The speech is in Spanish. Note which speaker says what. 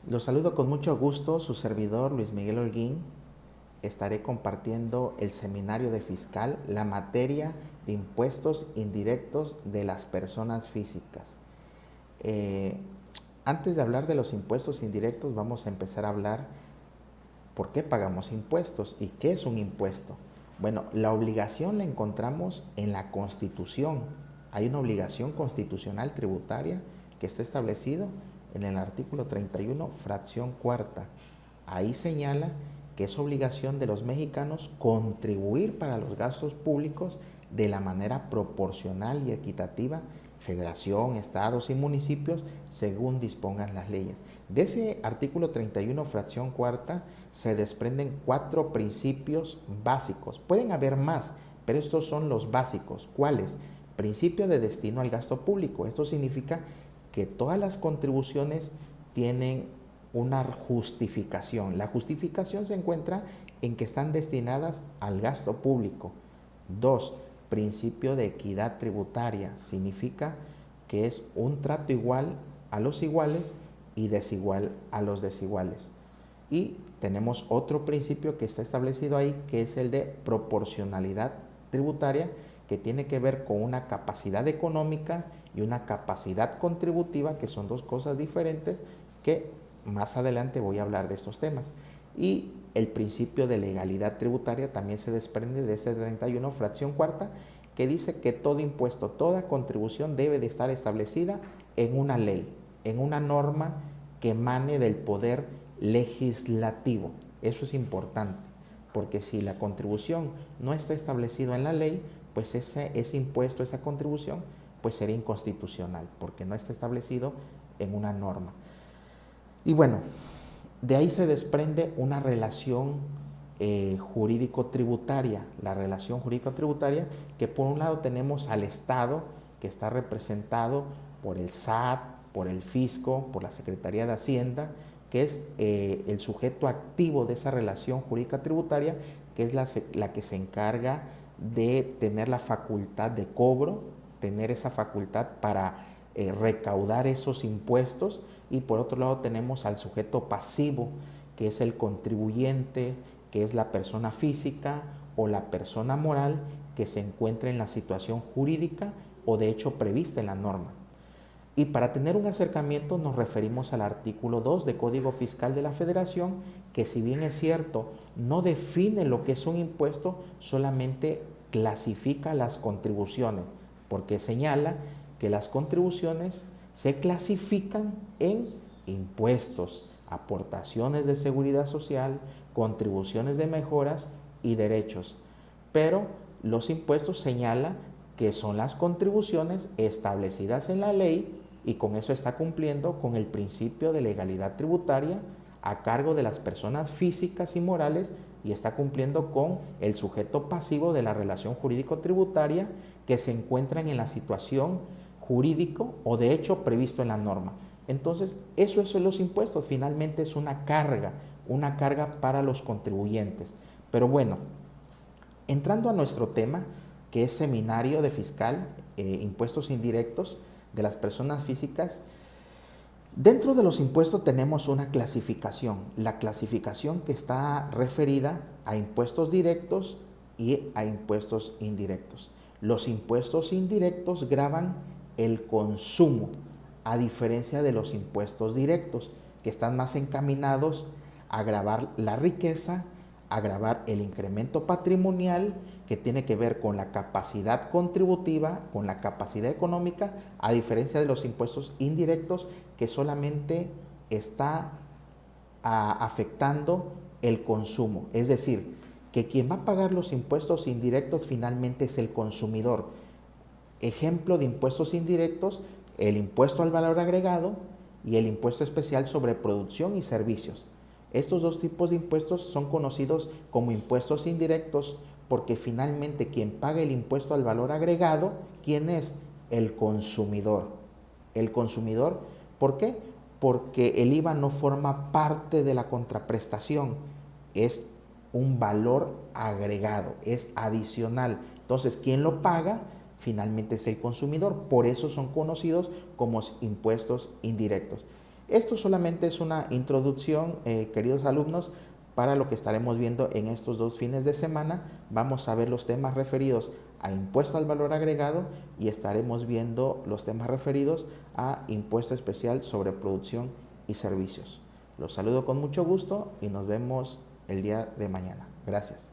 Speaker 1: Los saludo con mucho gusto, su servidor Luis Miguel Holguín. Estaré compartiendo el seminario de fiscal, la materia de impuestos indirectos de las personas físicas. Eh, Antes de hablar de los impuestos indirectos, vamos a empezar a hablar por qué pagamos impuestos y qué es un impuesto. Bueno, la obligación la encontramos en la Constitución. Hay una obligación constitucional tributaria que está establecido en el artículo 31, fracción cuarta. Ahí señala que es obligación de los mexicanos contribuir para los gastos públicos de la manera proporcional y equitativa, federación, estados y municipios, según dispongan las leyes. De ese artículo 31, fracción cuarta, se desprenden 4 principios básicos. Pueden haber más, pero estos son los básicos. ¿Cuáles? Principio de destino al gasto público. Esto significa que todas las contribuciones tienen una justificación. La justificación se encuentra en que están destinadas al gasto público. 2. Principio de equidad tributaria. Significa que es un trato igual a los iguales y desigual a los desiguales. Y tenemos otro principio que está establecido ahí, que es el de proporcionalidad tributaria, que tiene que ver con una capacidad económica y una capacidad contributiva, que son dos cosas diferentes, que más adelante voy a hablar de estos temas. Y el principio de legalidad tributaria también se desprende de este 31, fracción cuarta, que dice que todo impuesto, toda contribución debe de estar establecida en una ley, en una norma que emane del poder legislativo. Eso es importante, porque si la contribución no está establecida en la ley, pues ese impuesto, esa contribución, pues sería inconstitucional, porque no está establecido en una norma. Y bueno, de ahí se desprende una relación jurídico-tributaria, la relación jurídico-tributaria, que por un lado tenemos al Estado, que está representado por el SAT, por el Fisco, por la Secretaría de Hacienda, que es el sujeto activo de esa relación jurídica tributaria, que es la que se encarga de tener la facultad de cobro, tener esa facultad para recaudar esos impuestos. Y por otro lado tenemos al sujeto pasivo, que es el contribuyente, que es la persona física o la persona moral que se encuentra en la situación jurídica o de hecho prevista en la norma. Y para tener un acercamiento nos referimos al artículo 2 de Código Fiscal de la Federación, que si bien es cierto, no define lo que es un impuesto, solamente clasifica las contribuciones, porque señala que las contribuciones se clasifican en impuestos, aportaciones de seguridad social, contribuciones de mejoras y derechos. Pero los impuestos señala que son las contribuciones establecidas en la ley, y con eso está cumpliendo con el principio de legalidad tributaria a cargo de las personas físicas y morales, y está cumpliendo con el sujeto pasivo de la relación jurídico-tributaria que se encuentran en la situación jurídico o de hecho previsto en la norma. Entonces, eso son los impuestos, finalmente es una carga para los contribuyentes. Pero bueno, entrando a nuestro tema, que es seminario de fiscal, impuestos indirectos de las personas físicas. Dentro de los impuestos tenemos una clasificación, la clasificación que está referida a impuestos directos y a impuestos indirectos. Los impuestos indirectos gravan el consumo, a diferencia de los impuestos directos, que están más encaminados a gravar la riqueza, a gravar el incremento patrimonial, que tiene que ver con la capacidad contributiva, con la capacidad económica, a diferencia de los impuestos indirectos, que solamente está afectando el consumo. Es decir, que quien va a pagar los impuestos indirectos finalmente es el consumidor. Ejemplo de impuestos indirectos: el impuesto al valor agregado y el impuesto especial sobre producción y servicios. Estos dos tipos de impuestos son conocidos como impuestos indirectos, porque finalmente quien paga el impuesto al valor agregado, ¿quién es? El consumidor. El consumidor, ¿por qué? Porque el IVA no forma parte de la contraprestación, es un valor agregado, es adicional. Entonces, ¿quién lo paga? Finalmente es el consumidor. Por eso son conocidos como impuestos indirectos. Esto solamente es una introducción, queridos alumnos, para lo que estaremos viendo en estos 2 fines de semana. Vamos a ver los temas referidos a impuesto al valor agregado y estaremos viendo los temas referidos a impuesto especial sobre producción y servicios. Los saludo con mucho gusto y nos vemos el día de mañana. Gracias.